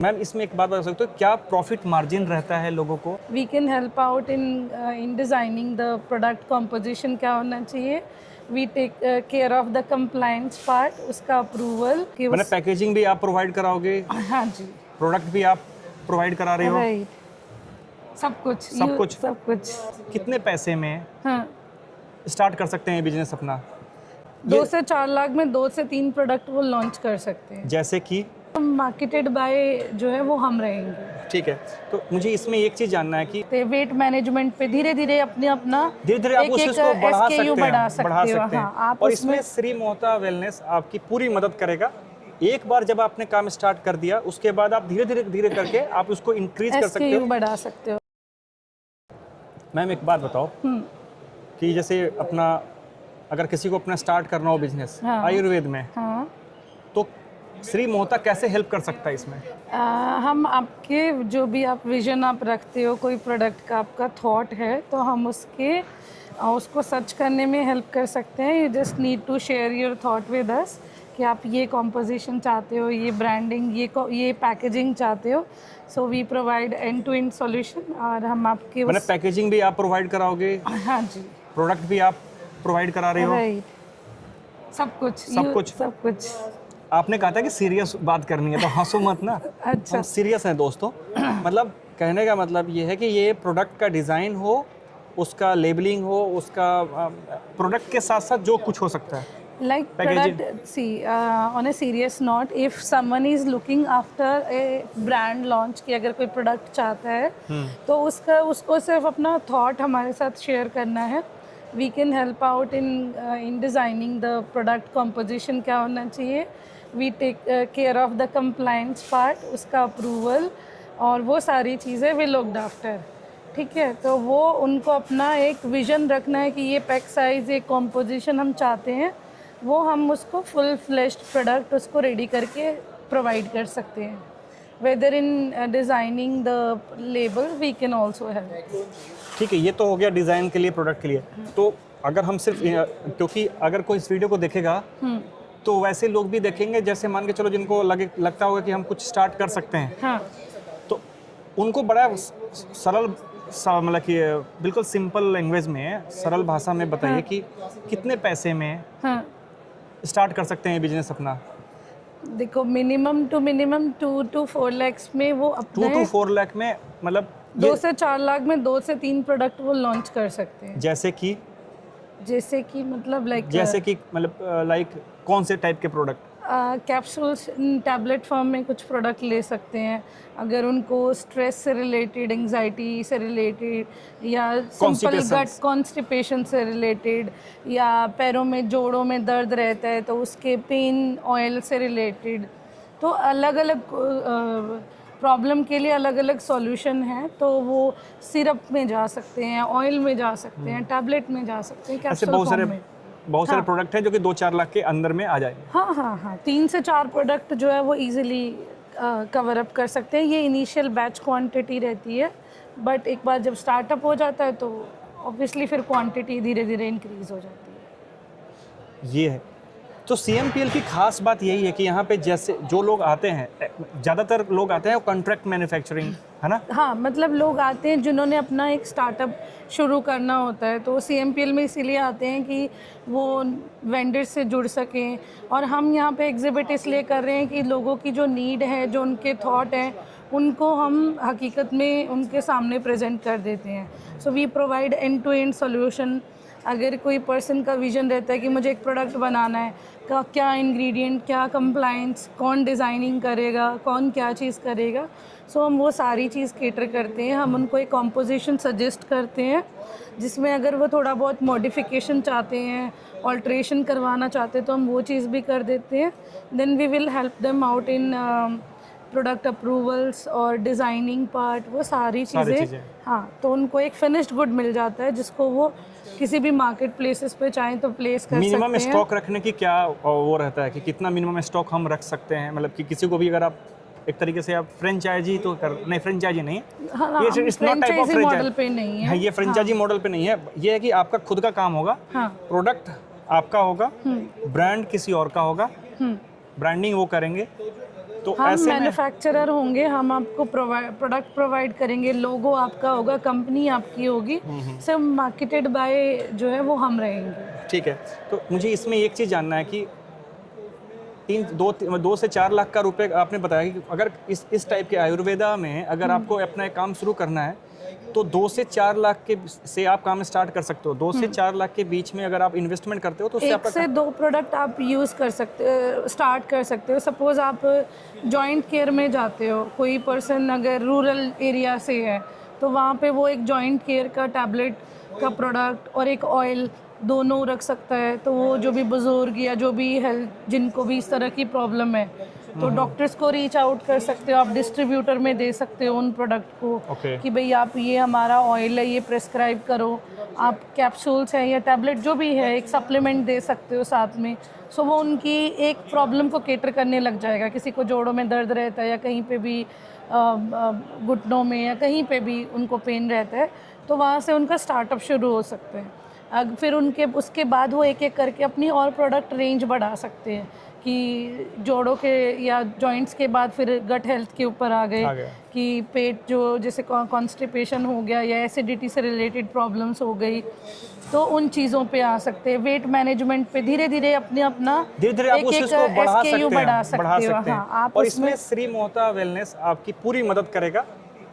Ma'am इसमें एक बात बता सकते हो क्या प्रॉफिट मार्जिन रहता है लोगों को? We can help out in designing the product composition क्या होना चाहिए. We take care of the compliance part, उसका अप्रूवल कि मैंने पैकेजिंग भी आप प्रोवाइड कराओगे, हाँ जी, प्रोडक्ट भी आप प्रोवाइड करा रहे हो, राइट, सब कुछ सब कुछ. कितने पैसे में हाँ, स्टार्ट कर सकते हैं बिजनेस अपना? 2 से 4 लाख में 2 से 3 प्रोडक्ट वो लॉन्च कर सकते हैं. जैसे कि मार्केटेड बाय जो है वो हम रहेंगे. ठीक है, तो मुझे इसमें एक चीज़ जानना है कि वेट मैनेजमेंट पे धीरे धीरे अपना धीरे-धीरे आप उस चीज़ को बढ़ा सकते हैं, बढ़ा सकते हो. हाँ, आप और इसमें श्री मोहता वेलनेस आपकी पूरी मदद करेगा. एक बार जब आपने काम स्टार्ट कर दिया उसके बाद आप धीरे करके आप उसको इंक्रीज कर सकते हो, बढ़ा सकते हो. मैम एक बात बताओ कि जैसे अपना अगर किसी को अपना स्टार्ट करना हो बिजनेस हाँ. आयुर्वेद में, हाँ, तो श्री मोहता कैसे हेल्प कर सकता है इसमें? हम आपके जो भी आप विजन आप रखते हो, कोई प्रोडक्ट का आपका थॉट है, तो हम उसको सर्च करने में हेल्प कर सकते हैं. You just need to share your thought with us कि आप ये कॉम्पोजिशन चाहते हो, ये ब्रांडिंग, ये पैकेजिंग चाहते हो. So we provide end to end solution. और हम आपके मैंने पैकेजिंग भी आप प्रोवाइड कराओगे, हाँ जी, प्रोडक्ट भी आप प्रोवाइड करा रहे हो, राइट, सब कुछ. आपने कहा था कि सीरियस बात करनी है तो हंसो मत ना. अच्छा, हम सीरियस हैं दोस्तों. मतलब कहने का मतलब ये है कि ये प्रोडक्ट का डिज़ाइन हो, उसका लेबलिंग हो, उसका प्रोडक्ट के साथ साथ जो कुछ हो सकता है. like Packaging. product, see, on a serious note, if someone is looking after a brand launch कि अगर कोई प्रोडक्ट चाहता है तो उसको सिर्फ अपना थॉट हमारे साथ शेयर करना है. We can help out in designing the product composition क्या होना चाहिए. We take care of the compliance part, उसका अप्रूवल और वो सारी चीज़ें वी लुक्ड आफ्टर. ठीक है, तो वो उनको अपना एक विजन रखना है कि ये पैक साइज़, ये कॉम्पोजिशन हम चाहते हैं, वो हम उसको फुल फ्लेश्ड प्रोडक्ट उसको रेडी करके प्रोवाइड कर सकते हैं. Whether in designing the label we can also help. ठीक है, ये तो हो गया डिज़ाइन के लिए, प्रोडक्ट के लिए. तो अगर हम सिर्फ क्योंकि अगर कोई इस वीडियो को देखेगा तो वैसे लोग भी देखेंगे जैसे मान के चलो जिनको लगता होगा कि हम कुछ स्टार्ट कर सकते हैं. हाँ, तो उनको बड़ा सरल मतलब कि बिल्कुल सिंपल लैंग्वेज में, सरल भाषा में बताइए कि कितने पैसे में हाँ. स्टार्ट कर सकते हैं बिजनेस अपना? देखो, मिनिमम 2 to 4 लाख में वो 2 अपने to 4 लाख में, मतलब 2 से 4 लाख में 2 से 3 प्रोडक्ट वो लॉन्च कर सकते हैं. जैसे कि मतलब लाइक कौन से टाइप के प्रोडक्ट? कैप्सूल्स, टैबलेट फॉर्म में कुछ प्रोडक्ट ले सकते हैं. अगर उनको स्ट्रेस से रिलेटेड, एंग्जाइटी से रिलेटेड, या सिंपल गट कॉन्स्टिपेशन से रिलेटेड, या पैरों में जोड़ों में दर्द रहता है तो उसके पेन ऑयल से रिलेटेड, तो अलग अलग प्रॉब्लम के लिए अलग अलग सॉल्यूशन है. तो वो सिरप में जा सकते हैं, ऑयल में जा सकते हैं, टैबलेट में जा सकते हैं, कैप्सूल फॉर्म में. बहुत सारे प्रोडक्ट हैं जो कि 2-4 लाख के अंदर में आ जाएंगे. हाँ, 3 से 4 प्रोडक्ट जो है वो इजीली कवर अप कर सकते हैं. ये इनिशियल बैच क्वांटिटी रहती है, बट एक बार जब स्टार्टअप हो जाता है तो ऑब्वियसली फिर क्वांटिटी धीरे धीरे इंक्रीज हो जाती है. ये है. तो CMPL की खास बात यही है कि यहाँ पे जैसे जो लोग आते हैं, ज़्यादातर लोग आते हैं कॉन्ट्रैक्ट मैन्युफैक्चरिंग, है ना? हाँ, मतलब लोग आते हैं जिन्होंने अपना एक स्टार्टअप शुरू करना होता है, तो CMPL में इसीलिए आते हैं कि वो वेंडर से जुड़ सकें. और हम यहाँ पे एग्जिबिट इसलिए कर रहे हैं कि लोगों की जो नीड है, जो उनके थॉट हैं, उनको हम हकीकत में उनके सामने प्रेजेंट कर देते हैं. So we provide end to end solution. अगर कोई पर्सन का विजन रहता है कि मुझे एक प्रोडक्ट बनाना है, क्या इंग्रेडिएंट, क्या कंप्लायंस, कौन डिज़ाइनिंग करेगा, कौन क्या चीज़ करेगा, सो हम वो सारी चीज़ केटर करते हैं. हम उनको एक कॉम्पोजिशन सजेस्ट करते हैं जिसमें अगर वो थोड़ा बहुत मॉडिफिकेशन चाहते हैं, ऑल्ट्रेशन करवाना चाहते हैं, तो हम वो चीज़ भी कर देते हैं. Then we will help them out in product approvals और डिज़ाइनिंग पार्ट, वो सारी चीज़ें. हाँ, तो उनको एक फिनिश्ड गुड मिल जाता है जिसको वो किसी भी मार्केट प्लेसेस पे चाहें तो प्लेस कर सकते हैं. मिनिमम स्टॉक रखने की क्या वो रहता है कि कितना मिनिमम स्टॉक हम रख सकते हैं? मतलब कि किसी को भी अगर आप एक तरीके से आप फ्रेंचाइजी तो नहीं, फ्रेंचाइजी नहीं, हाँ, ये it's not type of model पे नहीं है. हाँ, ये फ्रेंचाइजी मॉडल पे नहीं है. ये है कि आपका खुद का काम होगा, प्रोडक्ट आपका होगा, ब्रांड किसी और का होगा, ब्रांडिंग वो करेंगे, तो हम ऐसे में मैन्युफैक्चरर होंगे, हम आपको प्रोडक्ट प्रोवाइड करेंगे, लोगो आपका होगा, कंपनी आपकी होगी, सिर्फ मार्केटेड बाय जो है वो हम रहेंगे। ठीक है। तो मुझे इसमें एक चीज़ जानना है कि 2 से 4 लाख का रुपए आपने बताया कि अगर इस टाइप के आयुर्वेदा में अगर आपको अपना एक काम शुरू करना है तो 2 से 4 लाख के से आप काम स्टार्ट कर सकते हो। 2 से 4 लाख के बीच में अगर आप इन्वेस्टमेंट करते हो तो उससे एक आपका से दो प्रोडक्ट आप यूज़ कर सकते, स्टार्ट कर सकते हो। सपोज़ आप जॉइंट केयर में जाते हो, कोई पर्सन अगर रूरल एरिया से है तो वहाँ पे वो एक जॉइंट केयर का टैबलेट का प्रोडक्ट और एक ऑयल दोनों रख सकता है। तो वो जो भी बुज़ुर्ग या जो भी हेल्थ जिनको भी इस तरह की प्रॉब्लम है तो डॉक्टर्स को रीच आउट कर सकते हो, आप डिस्ट्रीब्यूटर में दे सकते हो उन प्रोडक्ट को कि भाई आप ये हमारा ऑयल है ये प्रेस्क्राइब करो, आप कैप्सूल्स हैं या टैबलेट जो भी है एक सप्लीमेंट दे सकते हो साथ में। सो वो उनकी एक प्रॉब्लम को केटर करने लग जाएगा। किसी को जोड़ों में दर्द रहता है या कहीं पे भी घुटनों में या कहीं पे भी उनको पेन रहता है तो वहाँ से उनका स्टार्टअप शुरू हो सकते हैं। फिर उसके बाद वो एक एक करके अपनी और प्रोडक्ट रेंज बढ़ा सकते हैं कि जोड़ों के या जॉइंट्स के बाद फिर गट हेल्थ के ऊपर आ गए कि पेट जो जैसे कॉन्स्टिपेशन हो गया या एसिडिटी से रिलेटेड प्रॉब्लम्स हो गई तो उन चीज़ों पे आ सकते हैं। वेट मैनेजमेंट पे धीरे धीरे अपना धीरे-धीरे आप उस चीज़ को बढ़ा सकते हैं। हाँ, आप और इसमें श्री मोहता वेलनेस आपकी पूरी मदद करेगा।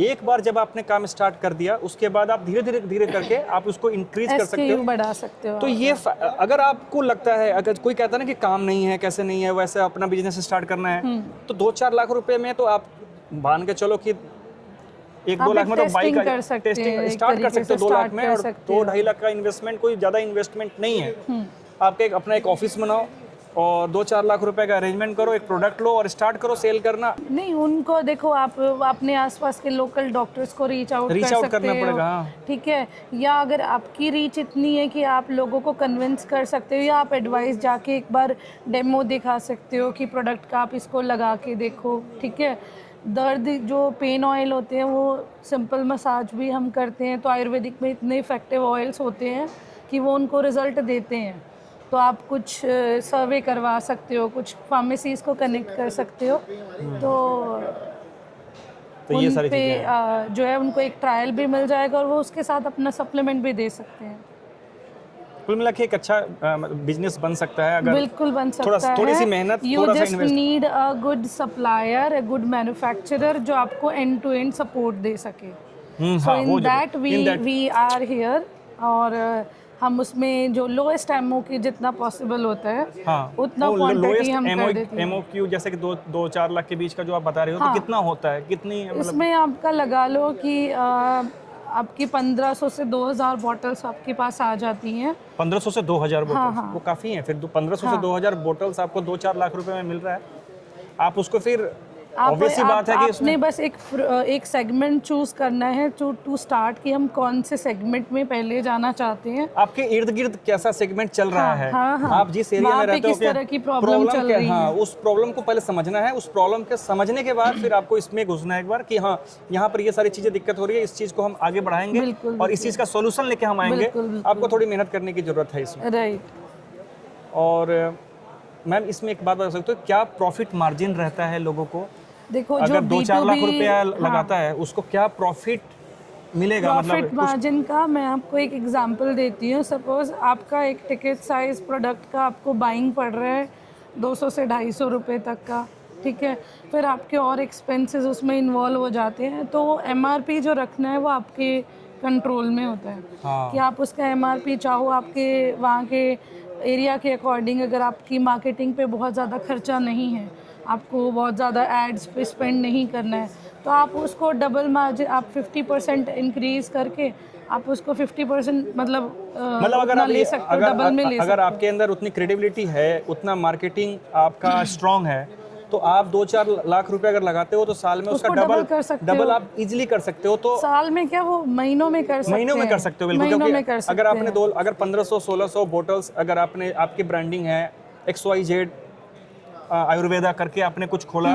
एक बार जब आपने काम स्टार्ट कर दिया उसके बाद आप धीरे करके आप उसको इंक्रीज कर सकते हो, बढ़ा सकते हो। तो ये अगर आपको लगता है, अगर कोई कहता है ना कि काम नहीं है कैसे नहीं है वैसे अपना बिजनेस स्टार्ट करना है तो 2-4 लाख रुपए में तो आप मान के चलो कि 1-2 लाख में तो बाइक का टेस्टिंग स्टार्ट कर सकते हो 2 लाख में, और 2-2.5 लाख का इन्वेस्टमेंट कोई ज़्यादा इन्वेस्टमेंट नहीं है। आपके अपना एक ऑफिस बनाओ और 2-4 लाख रुपए का अरेंजमेंट करो, एक प्रोडक्ट लो और स्टार्ट करो सेल करना। नहीं, उनको देखो आप अपने आसपास के लोकल डॉक्टर्स को रीच आउट करना पड़ेगा, ठीक है। या अगर आपकी रीच इतनी है कि आप लोगों को कन्विंस कर सकते हो या आप एडवाइस जाके एक बार डेमो दिखा सकते हो कि प्रोडक्ट का आप इसको लगा के देखो, ठीक है। दर्द जो पेन ऑयल होते हैं वो सिंपल मसाज भी हम करते हैं, तो आयुर्वेदिक में इतने इफ़ेक्टिव ऑयल्स होते हैं कि वो उनको रिज़ल्ट देते हैं। तो आप कुछ सर्वे करवा सकते हो, कुछ फार्मेसीज को कनेक्ट कर सकते हो, तो ये सारी पे जो है उनको एक ट्रायल भी मिल जाएगा और वो उसके साथ अपना सप्लीमेंट भी दे सकते हैं। कुल मिला के एक अच्छा बिजनेस बन सकता है अगर बिल्कुल बन सकता है। थोड़ी सी मेहनत, you just need a good supplier, a good manufacturer जो आपको एंड टू एंड सपोर्ट दे सके। So in that we are here. और हम उसमें जो लोएस्ट एमओ की जितना पॉसिबल होता है उतना क्वांटिटी हम कर देते हैं। एमओक्यू जैसे कि 2-4 लाख के बीच का जो आप बता रहे हो तो कितना होता है, कितनी इसमें आपका लगा लो कि आपकी 1500 से 2000 बॉटल्स आपके पास आ जाती हैं। 1500 से 2000 बोतल्स वो काफ़ी हैं। फिर 1500 से 2000 बोतल्स आपको 2-4 लाख रुपए में मिल रहा है। आप उसको फिर ऑब्वियस सी बात है कि आपने बस एक सेगमेंट चूज करना है टू स्टार्ट कि हम कौन से सेगमेंट में पहले जाना चाहते हैं। आपके इर्द गिर्द कैसा सेगमेंट चल रहा है, आप जिस एरिया में रहते हो किस तरह की प्रॉब्लम चल रही है, उस प्रॉब्लम को पहले समझना है। उस प्रॉब्लम के समझने के बाद फिर आपको इसमें घुसना है एक बार कि हाँ यहाँ पर ये सारी चीजें दिक्कत हो रही है, इस चीज को हम आगे बढ़ाएंगे और इस चीज का सोल्यूशन लेके हम आएंगे। आपको थोड़ी मेहनत करने की जरूरत है इसमें। राइट। और मैम इसमें एक बात बता सकते हो, क्या प्रॉफिट मार्जिन रहता है लोगों को? देखो अगर 2-4 लाख रुपया लगाता है उसको क्या प्रॉफिट मिलेगा? प्रॉफिट मार्जिन का मैं आपको एक एग्जांपल देती हूँ। सपोज आपका एक टिकट साइज प्रोडक्ट का आपको बाइंग पड़ रहा है 200 से 250 रुपये तक का, ठीक है। फिर आपके और एक्सपेंसेस उसमें इन्वॉल्व हो जाते हैं, तो एमआरपी जो रखना है वो आपके कंट्रोल में होता है। कि आप उसका एमआरपी चाहो आपके वहाँ के एरिया के अकॉर्डिंग, अगर आपकी मार्केटिंग पे बहुत ज़्यादा खर्चा नहीं है, आपको बहुत ज़्यादा एड्स पे स्पेंड नहीं करना है, तो आप उसको डबल मार्जिन आप 50% इंक्रीज करके आप उसको 50% मतलब अगर आप ले सकते हो, डबल में ले सकते हो। अगर आपके अंदर उतनी क्रेडिबिलिटी है, उतना मार्केटिंग आपका स्ट्रांग है, तो आप 2-4 लाख रुपए अगर लगाते हो तो साल में उसका डबल आप इजीली कर सकते हो। तो साल में क्या, वो महीनों में कर सकते हो। महीनों में कर सकते हो, बिल्कुल। क्योंकि अगर आपने अगर 1500-1600 बोटल्स अगर आपने, आपकी ब्रांडिंग है XYZ आयुर्वेदा करके आपने कुछ खोला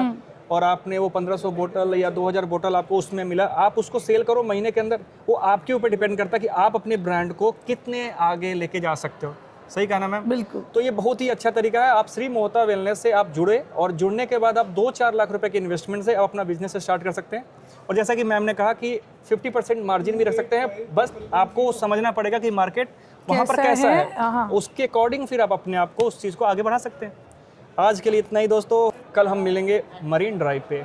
और आपने वो 1500 बोतल या 2000 बोतल आपको उसमें मिला, आप उसको सेल करो महीने के अंदर। वो आपके ऊपर डिपेंड करता है कि आप अपने ब्रांड को कितने आगे लेके जा सकते हो। सही कहा ना मैम? बिल्कुल। तो ये बहुत ही अच्छा तरीका है, आप श्री मोहता वेलनेस से आप जुड़े और जुड़ने के बाद आप 2-4 लाख रुपए की इन्वेस्टमेंट से आप अपना बिजनेस स्टार्ट कर सकते हैं। और जैसा कि मैम ने कहा कि 50% मार्जिन भी रख सकते हैं, बस आपको समझना पड़ेगा कि मार्केट वहाँ पर कैसा है, हाँ। उसके अकॉर्डिंग फिर आप अपने आप को उस चीज़ को आगे बढ़ा सकते हैं। आज के लिए इतना ही दोस्तों, कल हम मिलेंगे मरीन ड्राइव पे।